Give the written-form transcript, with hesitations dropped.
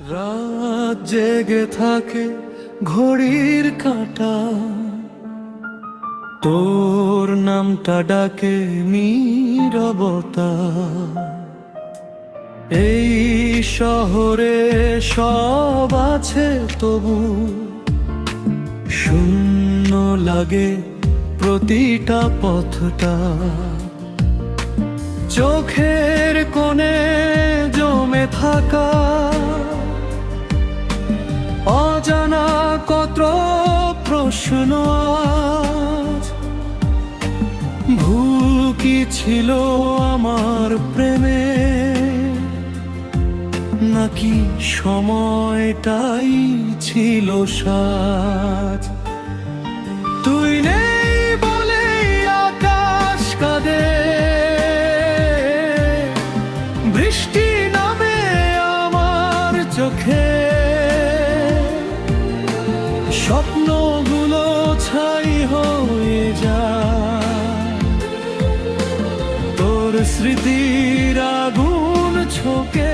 রাত জেগে থাকে ঘড়ির কাঁটা, তোর নামটা ডাকে নীরবতা। এই শহরে সব আছে তবু শূন্য লাগে প্রতিটা পথটা। চোখের কোণে জমে থাকা অজানা কত প্রশ্ন আজ। ভুল কি ছিল আমার প্রেমে, নাকি সময়টাই ছিল সাজ? তুই নেই বলে আকাশ কাঁদে, বৃষ্টি নামে আমার চোখে, স্বপ্নগুলো ছাই হয়ে যায়। তোর স্মৃতির আগুন ছোকে